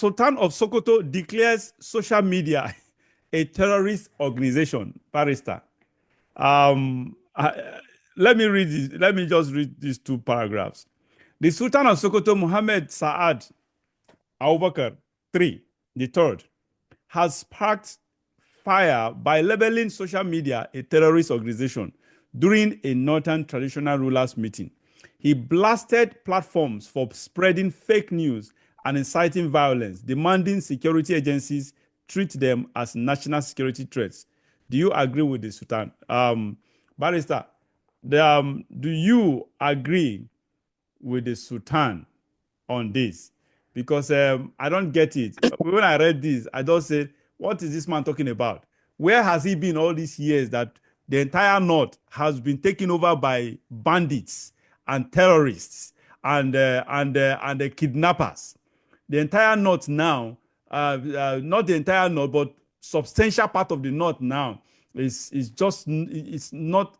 Sultan of Sokoto declares social media a terrorist organization. Barrister. Um, I, Let me read this. Let me just read these two paragraphs. The Sultan of Sokoto, Muhammad Saad Abubakar III, the third, has sparked fire by labeling social media a terrorist organization during a Northern traditional rulers meeting. He blasted platforms for spreading fake news and inciting violence, demanding security agencies treat them as national security threats. Do you agree with the Sultan? Barrister, do you agree with the Sultan on this? Because I don't get it. When I read this, I just said, what is this man talking about? Where has he been all these years that the entire North has been taken over by bandits and terrorists and the kidnappers? The entire North now, not the entire North, but substantial part of the North now is just it's not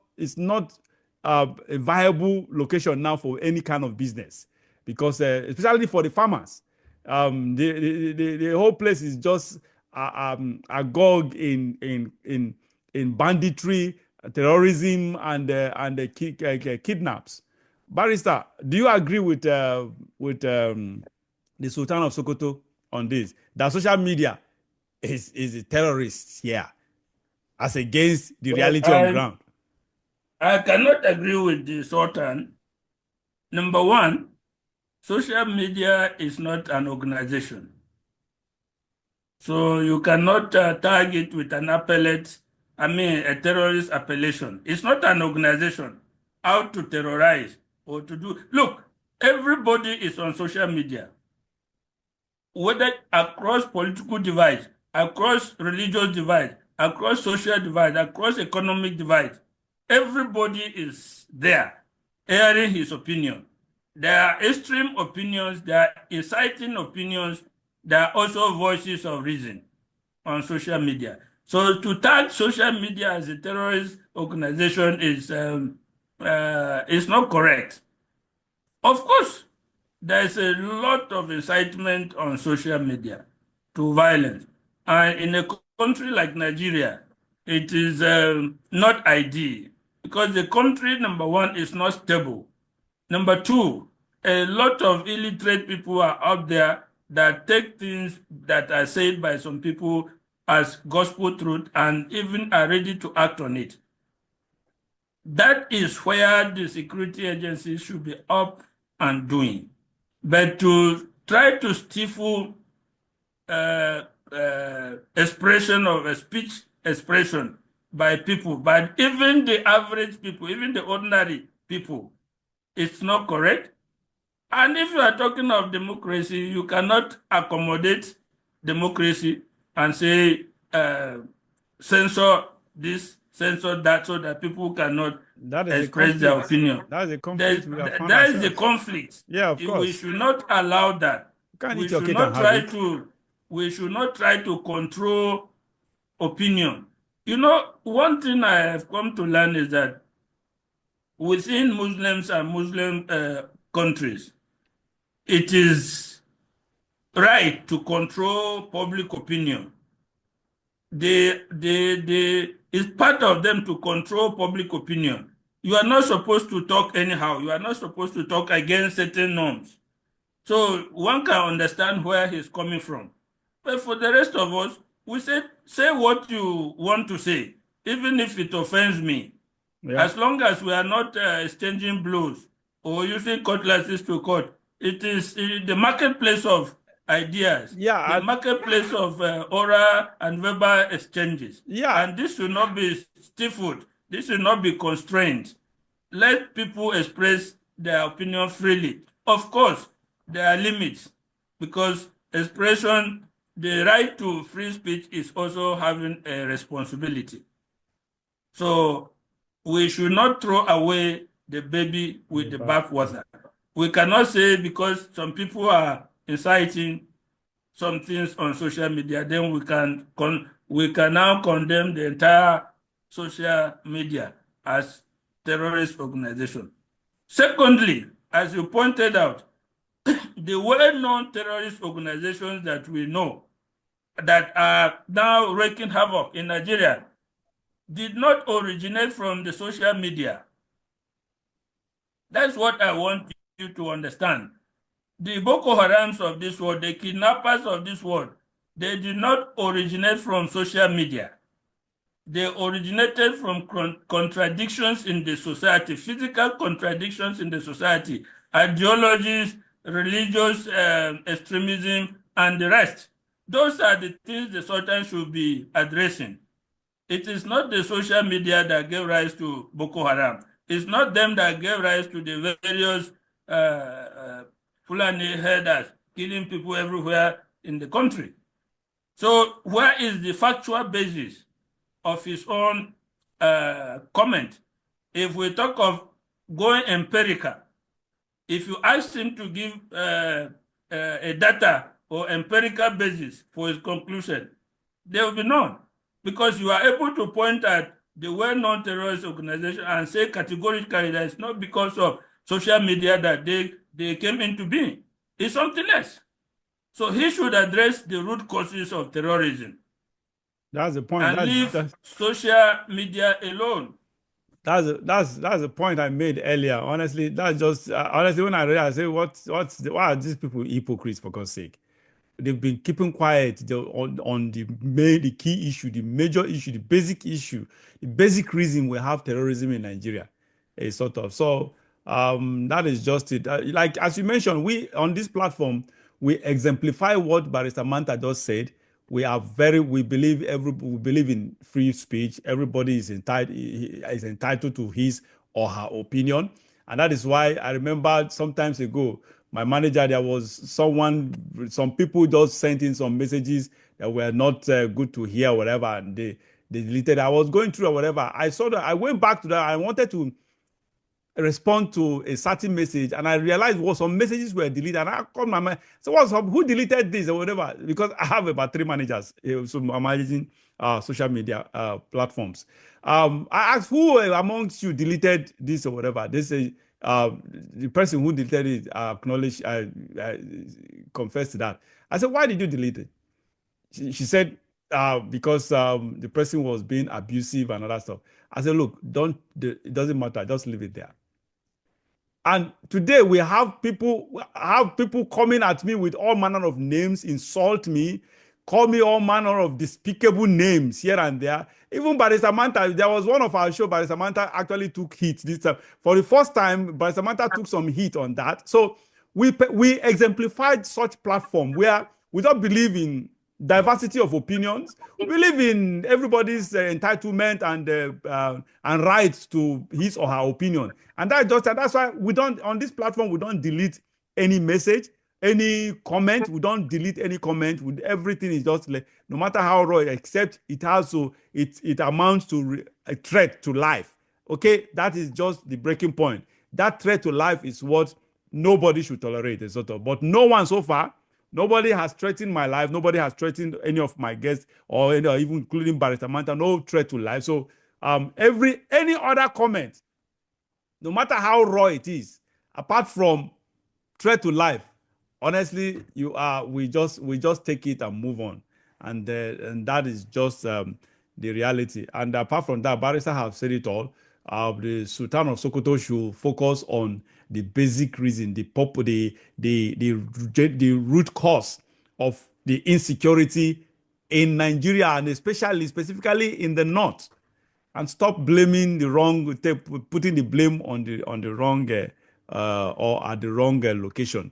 a viable location now for any kind of business, because especially for the farmers, the whole place is just agog in banditry, terrorism, and kidnaps. Barrister, do you agree with the Sultan of Sokoto on this? That social media is a terrorist here, as against the reality on ground. I cannot agree with the Sultan. Number one, social media is not an organization. So you cannot tag it with an appellate, a terrorist appellation. It's not an organization out to terrorize or to do. Look, everybody is on social media, whether across political divides, across religious divides, across social divides, across economic divides. Everybody is there airing his opinion. There are extreme opinions, there are inciting opinions, there are also voices of reason on social media. So to tag social media as a terrorist organization is not correct. Of course, there's a lot of incitement on social media to violence. And in a country like Nigeria, it is not ideal, because the country, number one, is not stable. Number two, a lot of illiterate people are out there that take things that are said by some people as gospel truth and even are ready to act on it. That is where the security agencies should be up and doing. But to try to stifle expression of a speech expression by people, but even the average people, even the ordinary people, it's not correct. And if you are talking of democracy, you cannot accommodate democracy and say censor this, censor that, so that people cannot express their opinion. That is a conflict. That is the conflict. Yeah, of course. We should not allow that. We should not try to control opinion. You know, one thing I have come to learn is that within Muslims and Muslim countries, it is right to control public opinion. It's part of them to control public opinion. You are not supposed to talk anyhow. You are not supposed to talk against certain norms. So one can understand where he's coming from. But for the rest of us, we say what you want to say, even if it offends me. Yeah. As long as we are not exchanging blows or using cutlasses to cut. It is the marketplace of ideas, the marketplace of oral and verbal exchanges. Yeah. And this should not be stifled. This should not be constrained. Let people express their opinion freely. Of course, there are limits, because expression, the right to free speech is also having a responsibility. So we should not throw away the baby with the bathwater. We cannot say because some people are inciting some things on social media, then we can now condemn the entire social media as terrorist organization. Secondly, as you pointed out, the well-known terrorist organizations that we know that are now wreaking havoc in Nigeria did not originate from the social media. That's what I want you to understand. The Boko Harams of this world, the kidnappers of this world, they did not originate from social media. They originated from contradictions in the society, physical contradictions in the society, ideologies, religious extremism, and the rest. Those are the things the Sultan should be addressing. It is not the social media that gave rise to Boko Haram. It's not them that gave rise to the various Fulani herders killing people everywhere in the country. So where is the factual basis of his own comment? If we talk of going empirical, if you ask him to give a data or empirical basis for his conclusion, there will be none, because you are able to point at the well-known terrorist organization and say categorically that it's not because of social media that they came into being. It's something else. So he should address the root causes of terrorism. That's the point. And leave social media alone. That's the point I made earlier. Honestly, that's just honestly when I read, I say, why are these people hypocrites, for God's sake? They've been keeping quiet on the key issue, the major issue, the basic issue, the basic reason we have terrorism in Nigeria. Sort of. So that is just it. Like as you mentioned, we on this platform we exemplify what Barrister Manta just said. We believe in free speech. Everybody is entitled to his or her opinion, and that is why I remember sometimes ago my manager, there was some people just sent in some messages that were not good to hear, or whatever, and they deleted. I was going through or whatever. I saw that. I went back to that. I wanted to respond to a certain message, and I realized some messages were deleted, and I called my man. So what's up? Who deleted this or whatever? Because I have about 3 managers, so I'm managing social media platforms. I asked who amongst you deleted this or whatever. They say the person who deleted it acknowledged, confessed to that. I said, why did you delete it? She said, because the person was being abusive and other stuff. I said, look, it doesn't matter, just leave it there. And today we have people coming at me with all manner of names, insult me, call me all manner of despicable names here and there. Even Barrister Manta, there was one of our show, Barrister Manta actually took heat this time. For the first time, Barrister Manta took some heat on that. So we exemplified such platform where we don't believe in diversity of opinions. We believe in everybody's entitlement and rights to his or her opinion. And that's why we don't, on this platform, we don't delete any message, any comment. We don't delete any comment. With everything is just like, no matter how raw, except it amounts to a threat to life. Okay, that is just the breaking point. That threat to life is what nobody should tolerate, sort of. But no one so far. Nobody has threatened my life. Nobody has threatened any of my guests, or even including Barrister Manta. No threat to life. So any other comment, no matter how raw it is, apart from threat to life, honestly, we just take it and move on, and that is just the reality. And apart from that, Barrister have said it all. The Sultan of Sokoto should focus on the basic reason, the root cause of the insecurity in Nigeria, and specifically in the north, and stop blaming putting the blame on the wrong or at the wrong location.